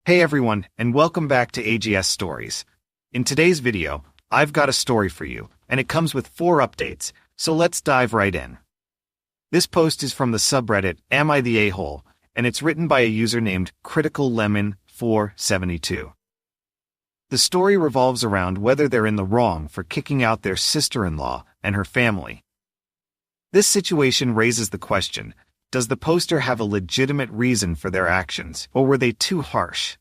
Hey everyone, and welcome back to AGS Stories. In today's video, I've got a story for you, and it comes with 4 updates, so let's dive right in. This post is from the subreddit Am I the A-hole, and it's written by a user named CriticalLemon472. The story revolves around whether they're in the wrong for kicking out their sister-in-law and her family. This situation raises the question, does the poster have a legitimate reason for their actions, or were they too harsh?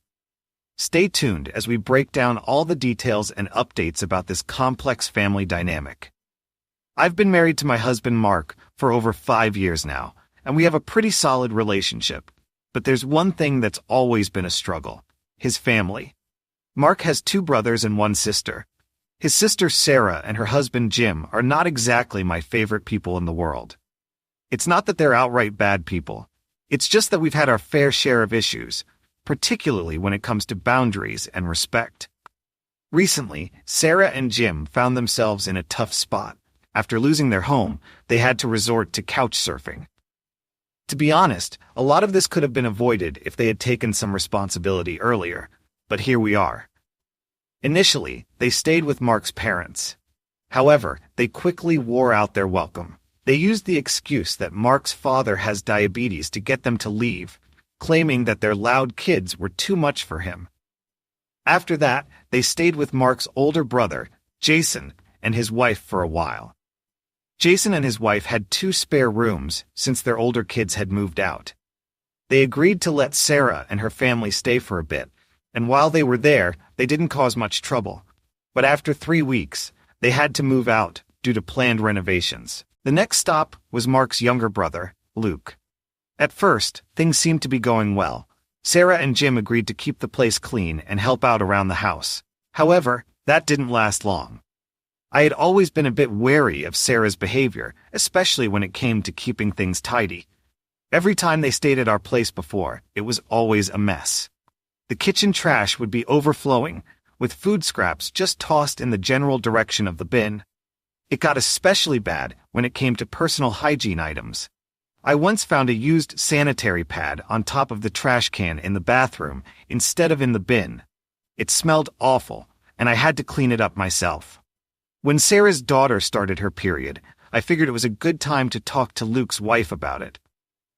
Stay tuned as we break down all the details and updates about this complex family dynamic. I've been married to my husband Mark for over 5 years now, and we have a pretty solid relationship. But there's one thing that's always been a struggle: his family. Mark has 2 brothers and 1 sister. His sister Sarah and her husband Jim are not exactly my favorite people in the world. It's not that they're outright bad people. It's just that we've had our fair share of issues, particularly when it comes to boundaries and respect. Recently, Sarah and Jim found themselves in a tough spot. After losing their home, they had to resort to couch surfing. To be honest, a lot of this could have been avoided if they had taken some responsibility earlier, but here we are. Initially, they stayed with Mark's parents. However, they quickly wore out their welcome. They used the excuse that Mark's father has diabetes to get them to leave, claiming that their loud kids were too much for him. After that, they stayed with Mark's older brother, Jason, and his wife for a while. Jason and his wife had 2 spare rooms since their older kids had moved out. They agreed to let Sarah and her family stay for a bit, and while they were there, they didn't cause much trouble. But after 3 weeks, they had to move out due to planned renovations. The next stop was Mark's younger brother, Luke. At first, things seemed to be going well. Sarah and Jim agreed to keep the place clean and help out around the house. However, that didn't last long. I had always been a bit wary of Sarah's behavior, especially when it came to keeping things tidy. Every time they stayed at our place before, it was always a mess. The kitchen trash would be overflowing, with food scraps just tossed in the general direction of the bin. It got especially bad when it came to personal hygiene items. I once found a used sanitary pad on top of the trash can in the bathroom instead of in the bin. It smelled awful, and I had to clean it up myself. When Sarah's daughter started her period, I figured it was a good time to talk to Luke's wife about it.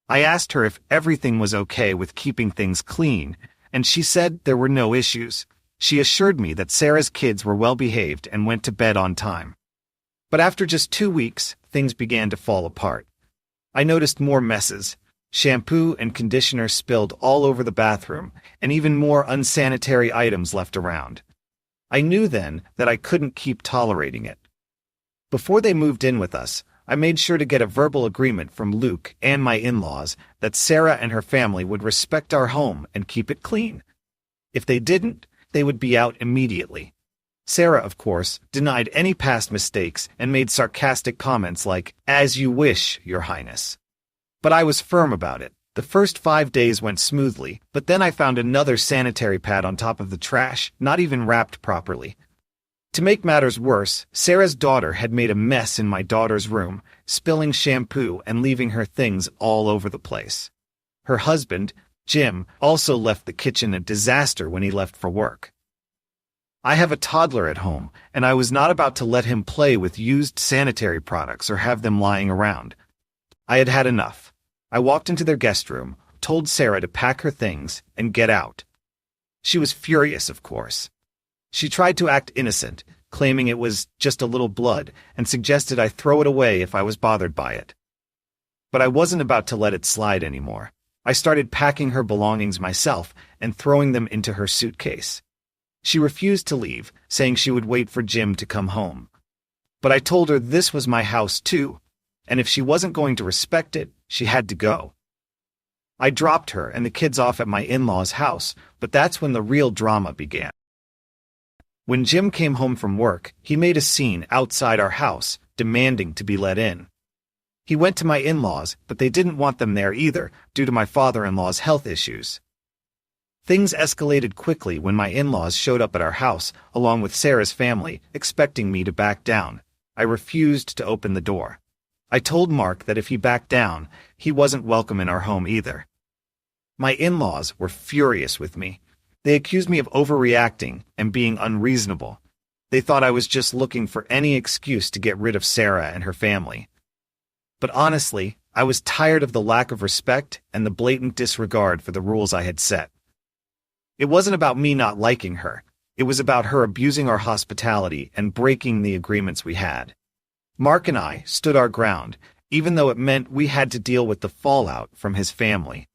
I asked her if everything was okay with keeping things clean, and she said there were no issues. She assured me that Sarah's kids were well behaved and went to bed on time. But after just 2 weeks, things began to fall apart. I noticed more messes. Shampoo and conditioner spilled all over the bathroom, and even more unsanitary items left around. I knew then that I couldn't keep tolerating it. Before they moved in with us, I made sure to get a verbal agreement from Luke and my in-laws that Sarah and her family would respect our home and keep it clean. If they didn't, they would be out immediately. Sarah, of course, denied any past mistakes and made sarcastic comments like, "As you wish, Your Highness." But I was firm about it. The first 5 days went smoothly, but then I found another sanitary pad on top of the trash, not even wrapped properly. To make matters worse, Sarah's daughter had made a mess in my daughter's room, spilling shampoo and leaving her things all over the place. Her husband, Jim, also left the kitchen a disaster when he left for work. I have a toddler at home, and I was not about to let him play with used sanitary products or have them lying around. I had had enough. I walked into their guest room, told Sarah to pack her things, and get out. She was furious, of course. She tried to act innocent, claiming it was just a little blood, and suggested I throw it away if I was bothered by it. But I wasn't about to let it slide anymore. I started packing her belongings myself and throwing them into her suitcase. She refused to leave, saying she would wait for Jim to come home. But I told her this was my house too, and if she wasn't going to respect it, she had to go. I dropped her and the kids off at my in-laws' house, but that's when the real drama began. When Jim came home from work, he made a scene outside our house, demanding to be let in. He went to my in-laws, but they didn't want them there either, due to my father-in-law's health issues. Things escalated quickly when my in-laws showed up at our house, along with Sarah's family, expecting me to back down. I refused to open the door. I told Mark that if he backed down, he wasn't welcome in our home either. My in-laws were furious with me. They accused me of overreacting and being unreasonable. They thought I was just looking for any excuse to get rid of Sarah and her family. But honestly, I was tired of the lack of respect and the blatant disregard for the rules I had set. It wasn't about me not liking her. It was about her abusing our hospitality and breaking the agreements we had. Mark and I stood our ground, even though it meant we had to deal with the fallout from his family.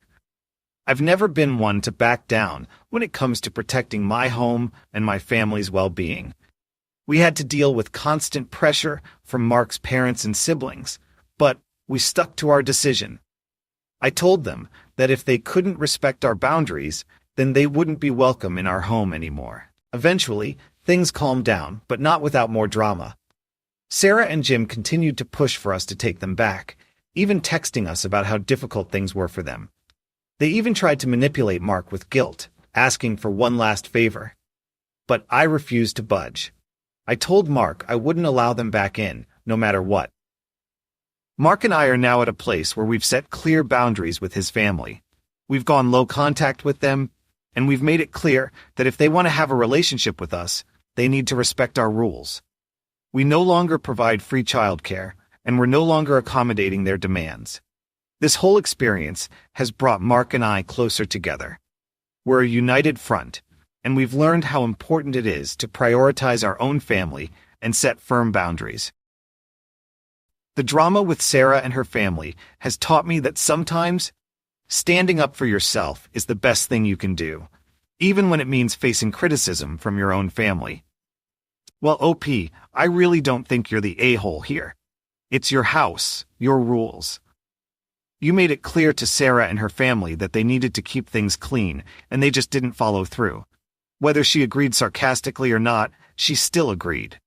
I've never been one to back down when it comes to protecting my home and my family's well-being. We had to deal with constant pressure from Mark's parents and siblings, but we stuck to our decision. I told them that if they couldn't respect our boundaries, then they wouldn't be welcome in our home anymore. Eventually, things calmed down, but not without more drama. Sarah and Jim continued to push for us to take them back, even texting us about how difficult things were for them. They even tried to manipulate Mark with guilt, asking for one last favor. But I refused to budge. I told Mark I wouldn't allow them back in, no matter what. Mark and I are now at a place where we've set clear boundaries with his family. We've gone low contact with them, and we've made it clear that if they want to have a relationship with us, they need to respect our rules. We no longer provide free childcare, and we're no longer accommodating their demands. This whole experience has brought Mark and I closer together. We're a united front, and we've learned how important it is to prioritize our own family and set firm boundaries. The drama with Sarah and her family has taught me that sometimes standing up for yourself is the best thing you can do, even when it means facing criticism from your own family. Well, OP, I really don't think you're the a-hole here. It's your house, your rules. You made it clear to Sarah and her family that they needed to keep things clean, and they just didn't follow through. Whether she agreed sarcastically or not, she still agreed.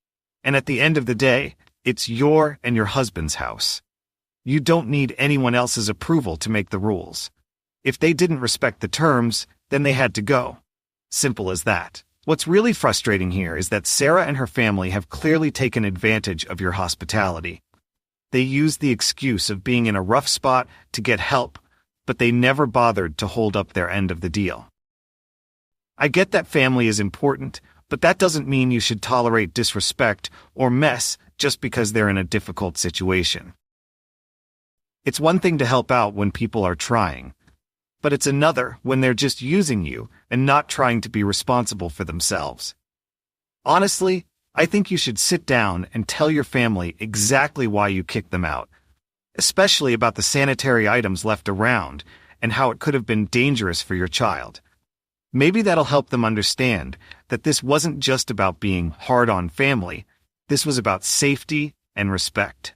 And at the end of the day, it's your and your husband's house. You don't need anyone else's approval to make the rules. If they didn't respect the terms, then they had to go. Simple as that. What's really frustrating here is that Sarah and her family have clearly taken advantage of your hospitality. They used the excuse of being in a rough spot to get help, but they never bothered to hold up their end of the deal. I get that family is important, but that doesn't mean you should tolerate disrespect or mess just because they're in a difficult situation. It's one thing to help out when people are trying, but it's another when they're just using you and not trying to be responsible for themselves. Honestly, I think you should sit down and tell your family exactly why you kicked them out, especially about the sanitary items left around and how it could have been dangerous for your child. Maybe that'll help them understand that this wasn't just about being hard on family, this was about safety and respect.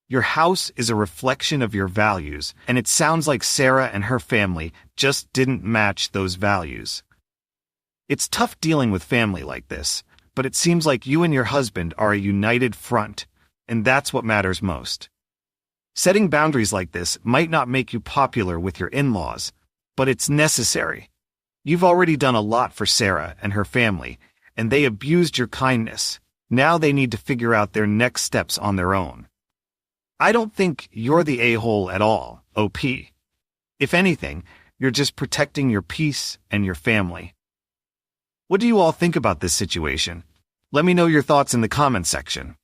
Your house is a reflection of your values, and it sounds like Sarah and her family just didn't match those values. It's tough dealing with family like this, but it seems like you and your husband are a united front, and that's what matters most. Setting boundaries like this might not make you popular with your in-laws, but it's necessary. You've already done a lot for Sarah and her family, and they abused your kindness. Now they need to figure out their next steps on their own. I don't think you're the a-hole at all, OP. If anything, you're just protecting your peace and your family. What do you all think about this situation? Let me know your thoughts in the comments section.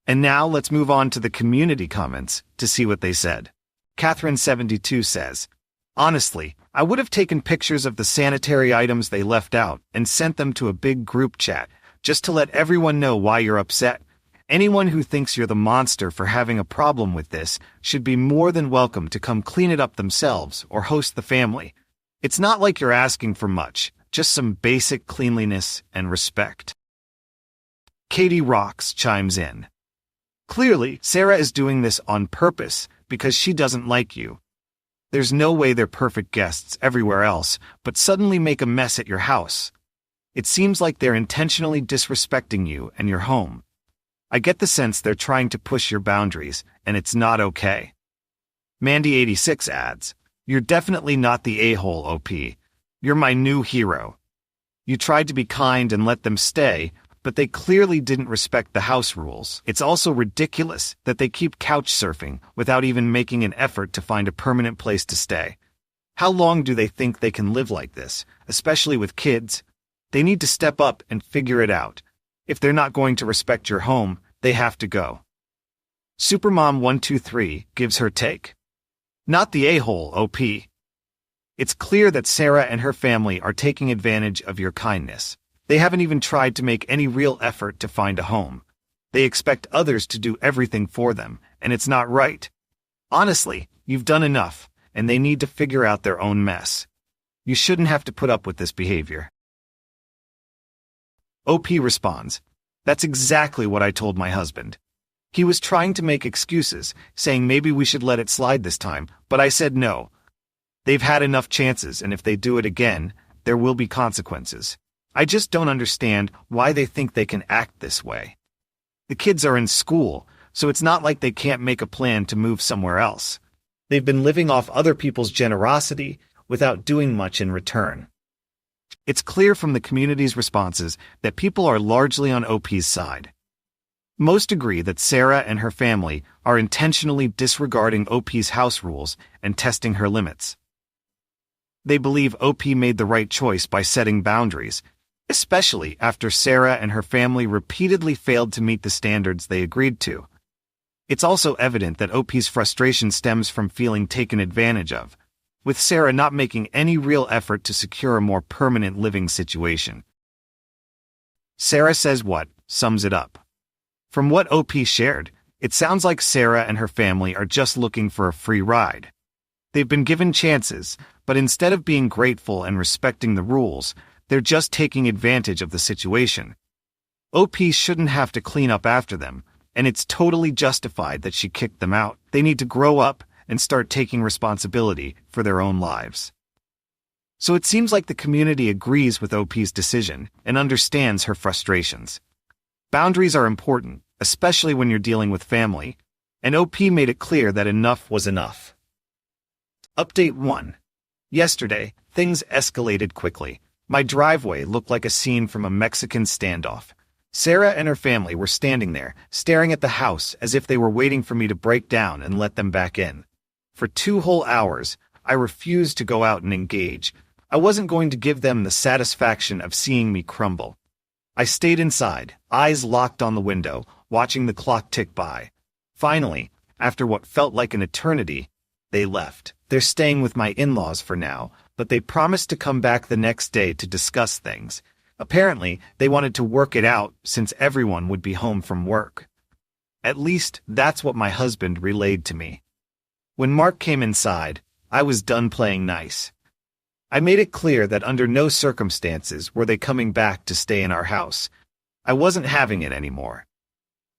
And now let's move on to the community comments to see what they said. Catherine72 says, "Honestly, I would have taken pictures of the sanitary items they left out and sent them to a big group chat just to let everyone know why you're upset. Anyone who thinks you're the monster for having a problem with this should be more than welcome to come clean it up themselves or host the family. It's not like you're asking for much, just some basic cleanliness and respect." Katie Rocks chimes in. "Clearly, Sarah is doing this on purpose because she doesn't like you. There's no way they're perfect guests everywhere else, but suddenly make a mess at your house. It seems like they're intentionally disrespecting you and your home. I get the sense they're trying to push your boundaries, and it's not okay." Mandy86 adds, "You're definitely not the a-hole, OP. You're my new hero. You tried to be kind and let them stay, but they clearly didn't respect the house rules. It's also ridiculous that they keep couch surfing without even making an effort to find a permanent place to stay. How long do they think they can live like this, especially with kids? They need to step up and figure it out. If they're not going to respect your home, they have to go. Supermom123 gives her take. Not the a-hole, OP. It's clear that Sarah and her family are taking advantage of your kindness. They haven't even tried to make any real effort to find a home. They expect others to do everything for them, and it's not right. Honestly, you've done enough, and they need to figure out their own mess. You shouldn't have to put up with this behavior. OP responds, "That's exactly what I told my husband. He was trying to make excuses, saying maybe we should let it slide this time, but I said no. They've had enough chances, and if they do it again, there will be consequences. I just don't understand why they think they can act this way. The kids are in school, so it's not like they can't make a plan to move somewhere else. They've been living off other people's generosity without doing much in return." It's clear from the community's responses that people are largely on OP's side. Most agree that Sarah and her family are intentionally disregarding OP's house rules and testing her limits. They believe OP made the right choice by setting boundaries, especially after Sarah and her family repeatedly failed to meet the standards they agreed to. It's also evident that OP's frustration stems from feeling taken advantage of, with Sarah not making any real effort to secure a more permanent living situation. Sarah says what sums it up. From what OP shared, it sounds like Sarah and her family are just looking for a free ride. They've been given chances, but instead of being grateful and respecting the rules, they're just taking advantage of the situation. OP shouldn't have to clean up after them, and it's totally justified that she kicked them out. They need to grow up and start taking responsibility for their own lives. So it seems like the community agrees with OP's decision and understands her frustrations. Boundaries are important, especially when you're dealing with family, and OP made it clear that enough was enough. Update 1. Yesterday, things escalated quickly. My driveway looked like a scene from a Mexican standoff. Sarah and her family were standing there, staring at the house as if they were waiting for me to break down and let them back in. For 2 whole hours, I refused to go out and engage. I wasn't going to give them the satisfaction of seeing me crumble. I stayed inside, eyes locked on the window, watching the clock tick by. Finally, after what felt like an eternity, they left. They're staying with my in-laws for now, but they promised to come back the next day to discuss things. Apparently, they wanted to work it out since everyone would be home from work. At least, that's what my husband relayed to me. When Mark came inside, I was done playing nice. I made it clear that under no circumstances were they coming back to stay in our house. I wasn't having it anymore.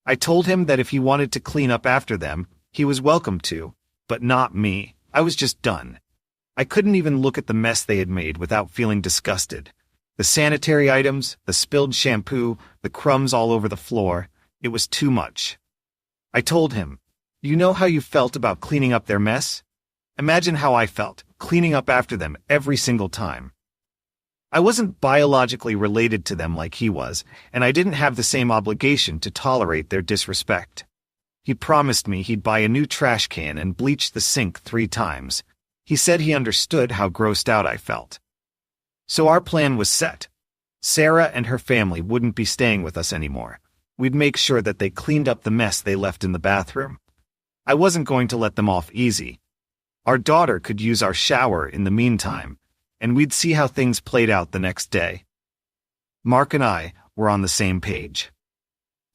I told him that if he wanted to clean up after them, he was welcome to, but not me. I was just done. I couldn't even look at the mess they had made without feeling disgusted. The sanitary items, the spilled shampoo, the crumbs all over the floor, it was too much. I told him, "You know how you felt about cleaning up their mess? Imagine how I felt, cleaning up after them every single time." I wasn't biologically related to them like he was, and I didn't have the same obligation to tolerate their disrespect. He promised me he'd buy a new trash can and bleach the sink 3 times. He said he understood how grossed out I felt. So our plan was set. Sarah and her family wouldn't be staying with us anymore. We'd make sure that they cleaned up the mess they left in the bathroom. I wasn't going to let them off easy. Our daughter could use our shower in the meantime, and we'd see how things played out the next day. Mark and I were on the same page.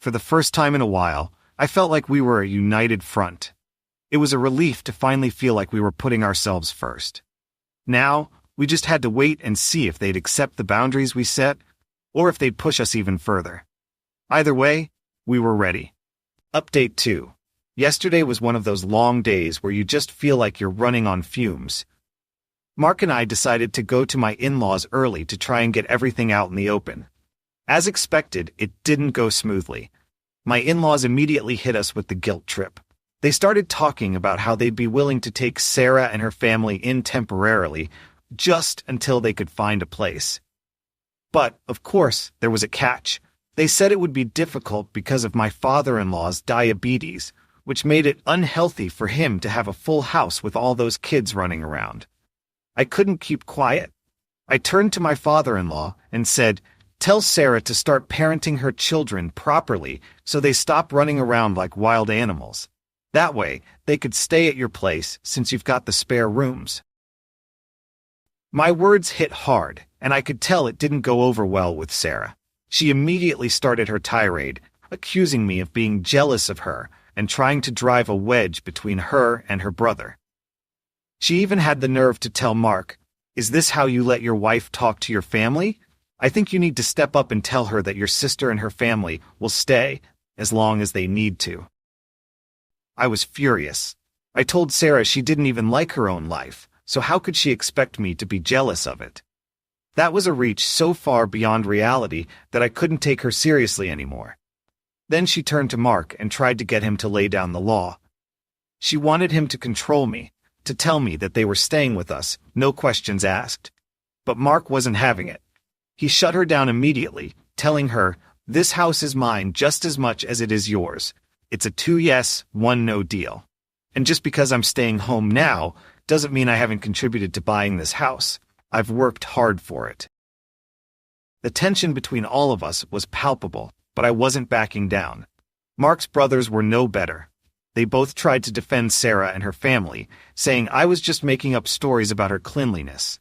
For the first time in a while, I felt like we were a united front. It was a relief to finally feel like we were putting ourselves first. Now, we just had to wait and see if they'd accept the boundaries we set, or if they'd push us even further. Either way, we were ready. Update 2. Yesterday was one of those long days where you just feel like you're running on fumes. Mark and I decided to go to my in-laws early to try and get everything out in the open. As expected, it didn't go smoothly. My in-laws immediately hit us with the guilt trip. They started talking about how they'd be willing to take Sarah and her family in temporarily, just until they could find a place. But, of course, there was a catch. They said it would be difficult because of my father-in-law's diabetes, which made it unhealthy for him to have a full house with all those kids running around. I couldn't keep quiet. I turned to my father-in-law and said, "Tell Sarah to start parenting her children properly so they stop running around like wild animals. That way, they could stay at your place since you've got the spare rooms." My words hit hard, and I could tell it didn't go over well with Sarah. She immediately started her tirade, accusing me of being jealous of her and trying to drive a wedge between her and her brother. She even had the nerve to tell Mark, "Is this how you let your wife talk to your family? I think you need to step up and tell her that your sister and her family will stay as long as they need to." I was furious. I told Sarah she didn't even like her own life, so how could she expect me to be jealous of it? That was a reach so far beyond reality that I couldn't take her seriously anymore. Then she turned to Mark and tried to get him to lay down the law. She wanted him to control me, to tell me that they were staying with us, no questions asked. But Mark wasn't having it. He shut her down immediately, telling her, "This house is mine just as much as it is yours. It's a 2 yes, 1 no deal. And just because I'm staying home now doesn't mean I haven't contributed to buying this house. I've worked hard for it." The tension between all of us was palpable, but I wasn't backing down. Mark's brothers were no better. They both tried to defend Sarah and her family, saying I was just making up stories about her cleanliness.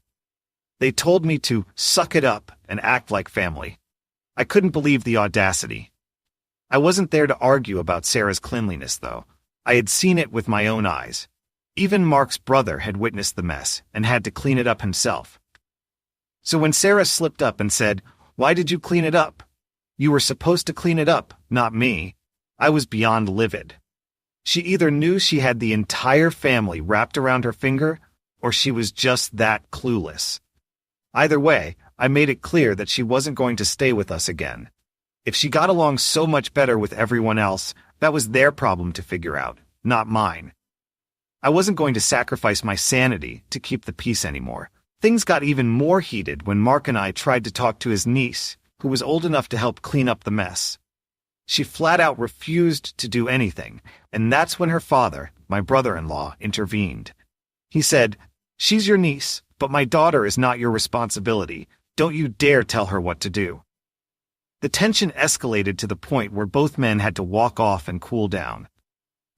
They told me to suck it up and act like family. I couldn't believe the audacity. I wasn't there to argue about Sarah's cleanliness, though. I had seen it with my own eyes. Even Mark's brother had witnessed the mess and had to clean it up himself. So when Sarah slipped up and said, "Why did you clean it up? You were supposed to clean it up, not me," I was beyond livid. She either knew she had the entire family wrapped around her finger, or she was just that clueless. Either way, I made it clear that she wasn't going to stay with us again. If she got along so much better with everyone else, that was their problem to figure out, not mine. I wasn't going to sacrifice my sanity to keep the peace anymore. Things got even more heated when Mark and I tried to talk to his niece, who was old enough to help clean up the mess. She flat out refused to do anything, and that's when her father, my brother-in-law, intervened. He said, "She's your niece, but my daughter is not your responsibility. Don't you dare tell her what to do." The tension escalated to the point where both men had to walk off and cool down.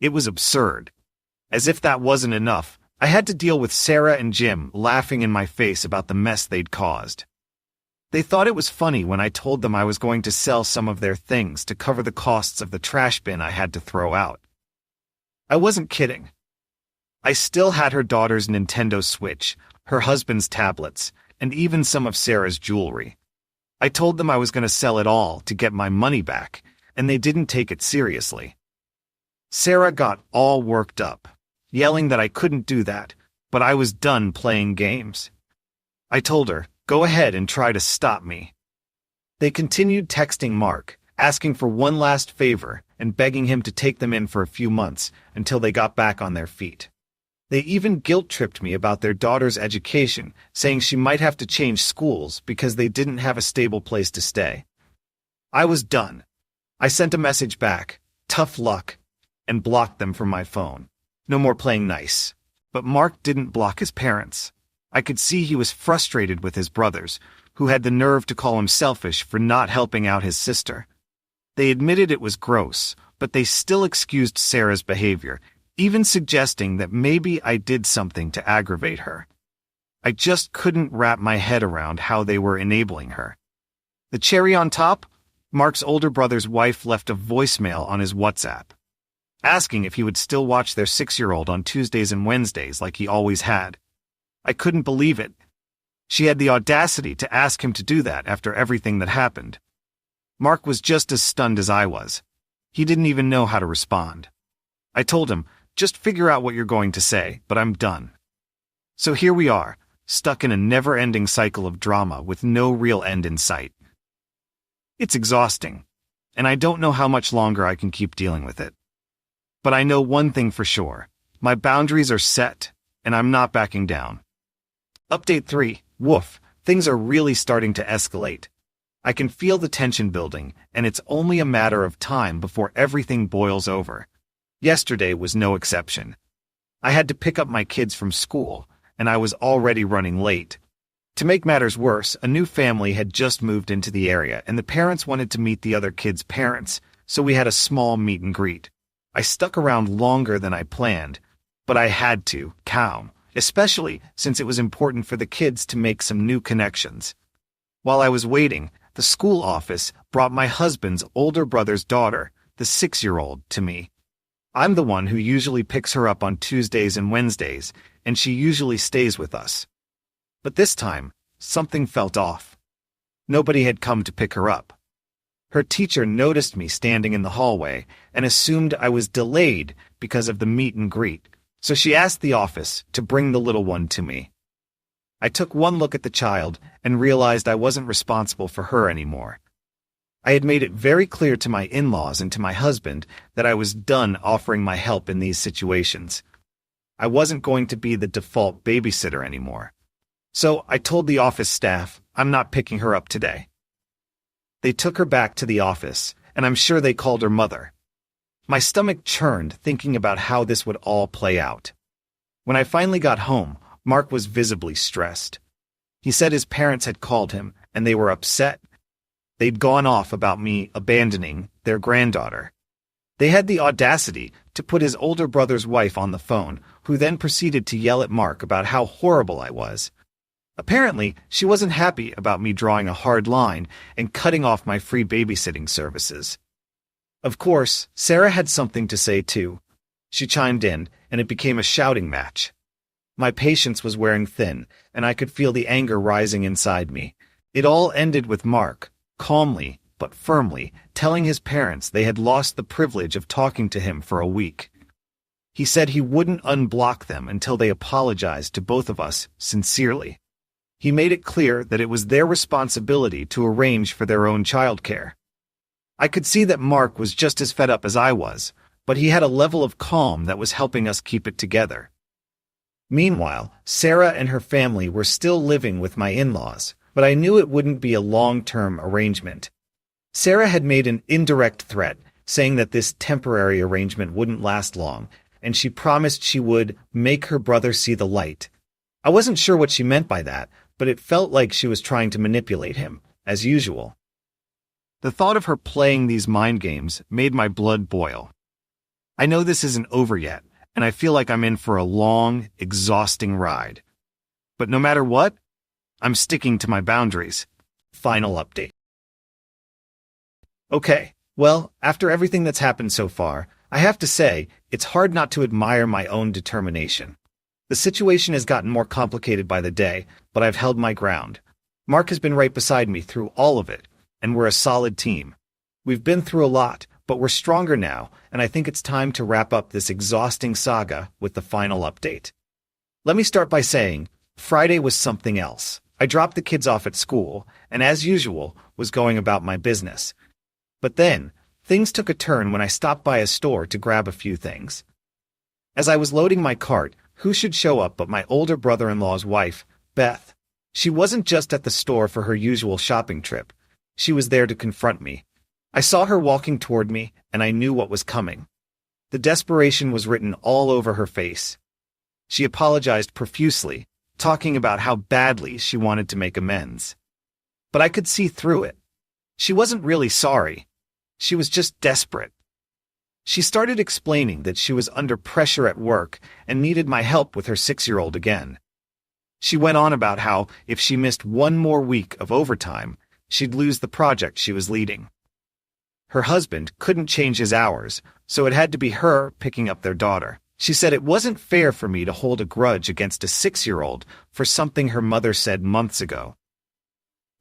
It was absurd. As if that wasn't enough, I had to deal with Sarah and Jim laughing in my face about the mess they'd caused. They thought it was funny when I told them I was going to sell some of their things to cover the costs of the trash bin I had to throw out. I wasn't kidding. I still had her daughter's Nintendo Switch, her husband's tablets, and even some of Sarah's jewelry. I told them I was going to sell it all to get my money back, and they didn't take it seriously. Sarah got all worked up, yelling that I couldn't do that, but I was done playing games. I told her, "Go ahead and try to stop me." They continued texting Mark, asking for one last favor and begging him to take them in for a few months until they got back on their feet. They even guilt-tripped me about their daughter's education, saying she might have to change schools because they didn't have a stable place to stay. I was done. I sent a message back, "Tough luck," and blocked them from my phone. No more playing nice. But Mark didn't block his parents. I could see he was frustrated with his brothers, who had the nerve to call him selfish for not helping out his sister. They admitted it was gross, but they still excused Sarah's behavior, even suggesting that maybe I did something to aggravate her. I just couldn't wrap my head around how they were enabling her. The cherry on top? Mark's older brother's wife left a voicemail on his WhatsApp, asking if he would still watch their 6-year-old on Tuesdays and Wednesdays like he always had. I couldn't believe it. She had the audacity to ask him to do that after everything that happened. Mark was just as stunned as I was. He didn't even know how to respond. I told him, "Just figure out what you're going to say, but I'm done." So here we are, stuck in a never-ending cycle of drama with no real end in sight. It's exhausting, and I don't know how much longer I can keep dealing with it. But I know one thing for sure. My boundaries are set, and I'm not backing down. Update 3. Woof. Things are really starting to escalate. I can feel the tension building, and it's only a matter of time before everything boils over. Yesterday was no exception. I had to pick up my kids from school, and I was already running late. To make matters worse, a new family had just moved into the area, and the parents wanted to meet the other kids' parents, so we had a small meet and greet. I stuck around longer than I planned, but I had to, especially since it was important for the kids to make some new connections. While I was waiting, the school office brought my husband's older brother's daughter, the 6-year-old, to me. I'm the one who usually picks her up on Tuesdays and Wednesdays, and she usually stays with us. But this time, something felt off. Nobody had come to pick her up. Her teacher noticed me standing in the hallway and assumed I was delayed because of the meet and greet, so she asked the office to bring the little one to me. I took one look at the child and realized I wasn't responsible for her anymore. I had made it very clear to my in-laws and to my husband that I was done offering my help in these situations. I wasn't going to be the default babysitter anymore. So I told the office staff, I'm not picking her up today. They took her back to the office, and I'm sure they called her mother. My stomach churned thinking about how this would all play out. When I finally got home, Mark was visibly stressed. He said his parents had called him, and they were upset. They'd gone off about me abandoning their granddaughter. They had the audacity to put his older brother's wife on the phone, who then proceeded to yell at Mark about how horrible I was. Apparently, she wasn't happy about me drawing a hard line and cutting off my free babysitting services. Of course, Sarah had something to say too. She chimed in, and it became a shouting match. My patience was wearing thin, and I could feel the anger rising inside me. It all ended with Mark, calmly but firmly, telling his parents they had lost the privilege of talking to him for a week. He said he wouldn't unblock them until they apologized to both of us sincerely. He made it clear that it was their responsibility to arrange for their own childcare. I could see that Mark was just as fed up as I was, but he had a level of calm that was helping us keep it together. Meanwhile, Sarah and her family were still living with my in-laws, but I knew it wouldn't be a long-term arrangement. Sarah had made an indirect threat, saying that this temporary arrangement wouldn't last long, and she promised she would make her brother see the light. I wasn't sure what she meant by that, but it felt like she was trying to manipulate him, as usual. The thought of her playing these mind games made my blood boil. I know this isn't over yet, and I feel like I'm in for a long, exhausting ride. But no matter what, I'm sticking to my boundaries. Final update. Okay, well, after everything that's happened so far, I have to say, it's hard not to admire my own determination. The situation has gotten more complicated by the day, but I've held my ground. Mark has been right beside me through all of it, and we're a solid team. We've been through a lot, but we're stronger now, and I think it's time to wrap up this exhausting saga with the final update. Let me start by saying, Friday was something else. I dropped the kids off at school, and as usual, was going about my business. But then, things took a turn when I stopped by a store to grab a few things. As I was loading my cart, who should show up but my older brother-in-law's wife, Beth. She wasn't just at the store for her usual shopping trip. She was there to confront me. I saw her walking toward me, and I knew what was coming. The desperation was written all over her face. She apologized profusely, talking about how badly she wanted to make amends. But I could see through it. She wasn't really sorry. She was just desperate. She started explaining that she was under pressure at work and needed my help with her 6-year-old again. She went on about how, if she missed one more week of overtime, she'd lose the project she was leading. Her husband couldn't change his hours, so it had to be her picking up their daughter. She said it wasn't fair for me to hold a grudge against a 6-year-old for something her mother said months ago.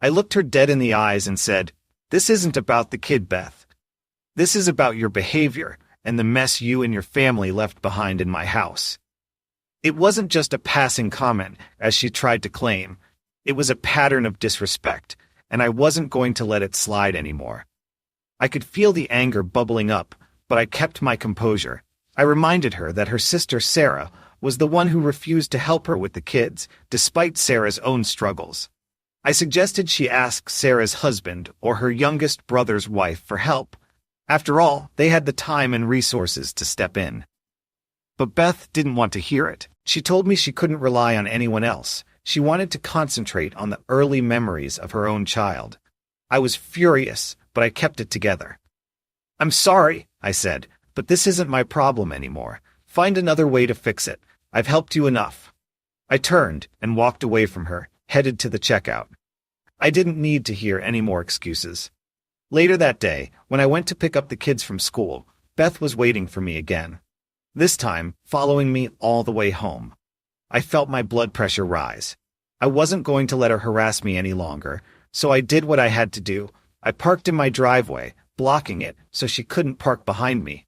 I looked her dead in the eyes and said, "This isn't about the kid, Beth. This is about your behavior and the mess you and your family left behind in my house." It wasn't just a passing comment, as she tried to claim. It was a pattern of disrespect, and I wasn't going to let it slide anymore. I could feel the anger bubbling up, but I kept my composure. I reminded her that her sister Sarah was the one who refused to help her with the kids, despite Sarah's own struggles. I suggested she ask Sarah's husband or her youngest brother's wife for help. After all, they had the time and resources to step in. But Beth didn't want to hear it. She told me she couldn't rely on anyone else. She wanted to concentrate on the early memories of her own child. I was furious, but I kept it together. "I'm sorry," I said, "but this isn't my problem anymore. Find another way to fix it. I've helped you enough." I turned and walked away from her, headed to the checkout. I didn't need to hear any more excuses. Later that day, when I went to pick up the kids from school, Beth was waiting for me again. This time, following me all the way home. I felt my blood pressure rise. I wasn't going to let her harass me any longer, so I did what I had to do. I parked in my driveway, blocking it so she couldn't park behind me.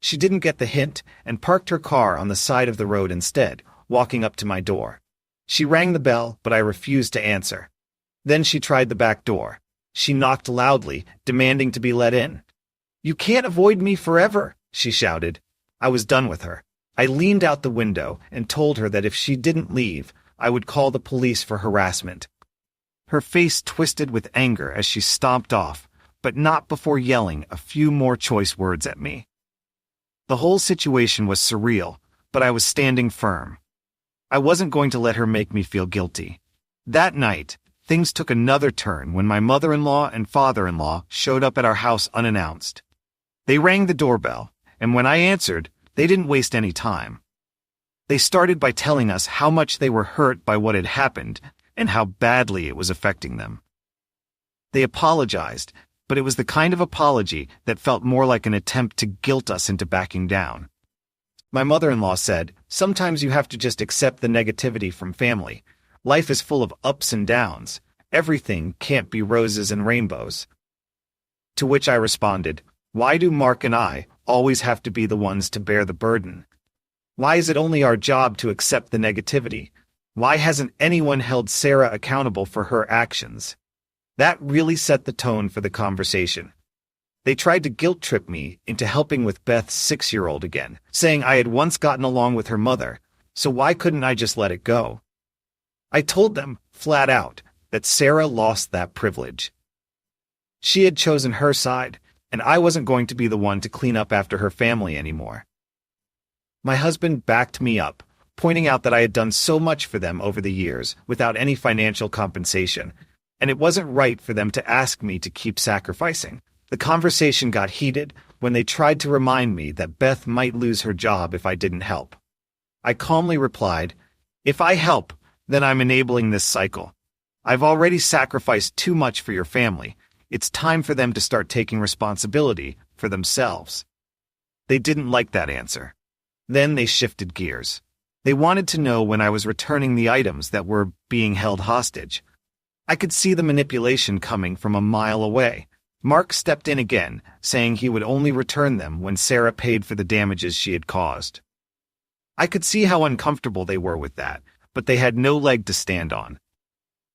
She didn't get the hint and parked her car on the side of the road instead, walking up to my door. She rang the bell, but I refused to answer. Then she tried the back door. She knocked loudly, demanding to be let in. "You can't avoid me forever," she shouted. I was done with her. I leaned out the window and told her that if she didn't leave, I would call the police for harassment. Her face twisted with anger as she stomped off, but not before yelling a few more choice words at me. The whole situation was surreal, but I was standing firm. I wasn't going to let her make me feel guilty. That night, things took another turn when my mother-in-law and father-in-law showed up at our house unannounced. They rang the doorbell, and when I answered, they didn't waste any time. They started by telling us how much they were hurt by what had happened and how badly it was affecting them. They apologized, but it was the kind of apology that felt more like an attempt to guilt us into backing down. My mother-in-law said, "Sometimes you have to just accept the negativity from family. Life is full of ups and downs. Everything can't be roses and rainbows." To which I responded, "Why do Mark and I always have to be the ones to bear the burden? Why is it only our job to accept the negativity? Why hasn't anyone held Sarah accountable for her actions?" That really set the tone for the conversation. They tried to guilt-trip me into helping with Beth's 6-year-old again, saying I had once gotten along with her mother, so why couldn't I just let it go? I told them, flat out, that Sarah lost that privilege. She had chosen her side, and I wasn't going to be the one to clean up after her family anymore. My husband backed me up, pointing out that I had done so much for them over the years without any financial compensation, and it wasn't right for them to ask me to keep sacrificing. The conversation got heated when they tried to remind me that Beth might lose her job if I didn't help. I calmly replied, "If I help, then I'm enabling this cycle. I've already sacrificed too much for your family. It's time for them to start taking responsibility for themselves." They didn't like that answer. Then they shifted gears. They wanted to know when I was returning the items that were being held hostage. I could see the manipulation coming from a mile away. Mark stepped in again, saying he would only return them when Sarah paid for the damages she had caused. I could see how uncomfortable they were with that, but they had no leg to stand on.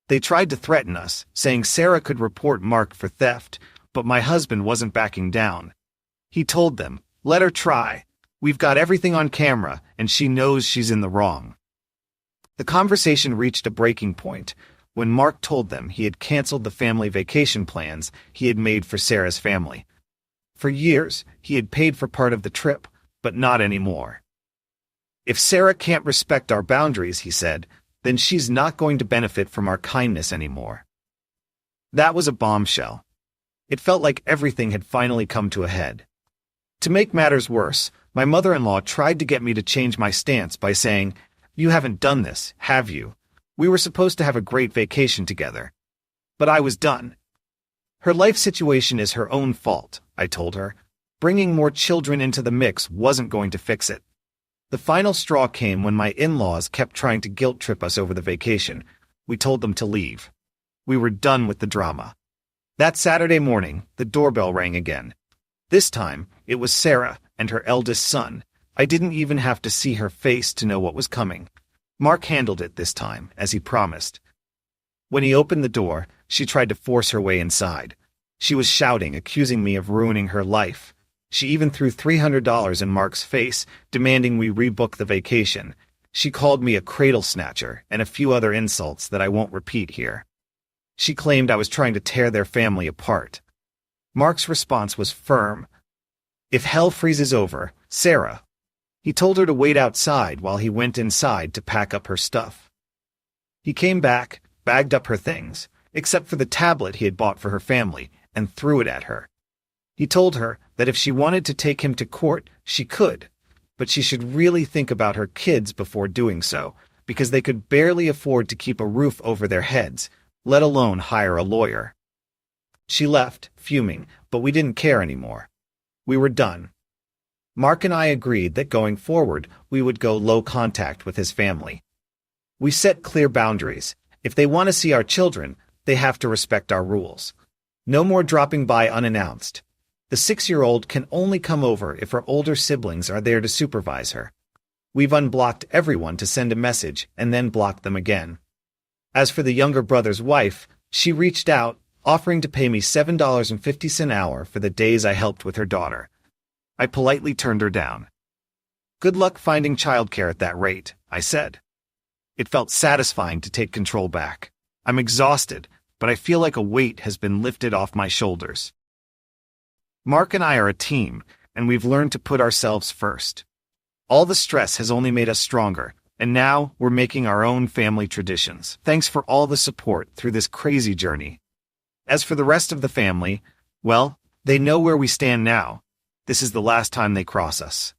They tried to threaten us, saying Sarah could report Mark for theft, but my husband wasn't backing down. He told them, "Let her try. We've got everything on camera, and she knows she's in the wrong." The conversation reached a breaking point when Mark told them he had canceled the family vacation plans he had made for Sarah's family. For years, he had paid for part of the trip, but not anymore. "If Sarah can't respect our boundaries," he said, "then she's not going to benefit from our kindness anymore." That was a bombshell. It felt like everything had finally come to a head. To make matters worse, my mother-in-law tried to get me to change my stance by saying, "You haven't done this, have you? We were supposed to have a great vacation together." But I was done. Her life situation is her own fault, I told her. Bringing more children into the mix wasn't going to fix it. The final straw came when my in-laws kept trying to guilt-trip us over the vacation. We told them to leave. We were done with the drama. That Saturday morning, the doorbell rang again. This time, it was Sarah and her eldest son. I didn't even have to see her face to know what was coming. Mark handled it this time, as he promised. When he opened the door, she tried to force her way inside. She was shouting, accusing me of ruining her life. She even threw $300 in Mark's face, demanding we rebook the vacation. She called me a cradle snatcher and a few other insults that I won't repeat here. She claimed I was trying to tear their family apart. Mark's response was firm. "If hell freezes over, Sarah." He told her to wait outside while he went inside to pack up her stuff. He came back, bagged up her things, except for the tablet he had bought for her family, and threw it at her. He told her that if she wanted to take him to court, she could, but she should really think about her kids before doing so, because they could barely afford to keep a roof over their heads, let alone hire a lawyer. She left, fuming, but we didn't care anymore. We were done. Mark and I agreed that going forward, we would go low contact with his family. We set clear boundaries. If they want to see our children, they have to respect our rules. No more dropping by unannounced. The 6-year-old can only come over if her older siblings are there to supervise her. We've unblocked everyone to send a message and then blocked them again. As for the younger brother's wife, she reached out, offering to pay me $7.50 an hour for the days I helped with her daughter. I politely turned her down. "Good luck finding childcare at that rate," I said. It felt satisfying to take control back. I'm exhausted, but I feel like a weight has been lifted off my shoulders. Mark and I are a team, and we've learned to put ourselves first. All the stress has only made us stronger, and now we're making our own family traditions. Thanks for all the support through this crazy journey. As for the rest of the family, well, they know where we stand now. This is the last time they cross us.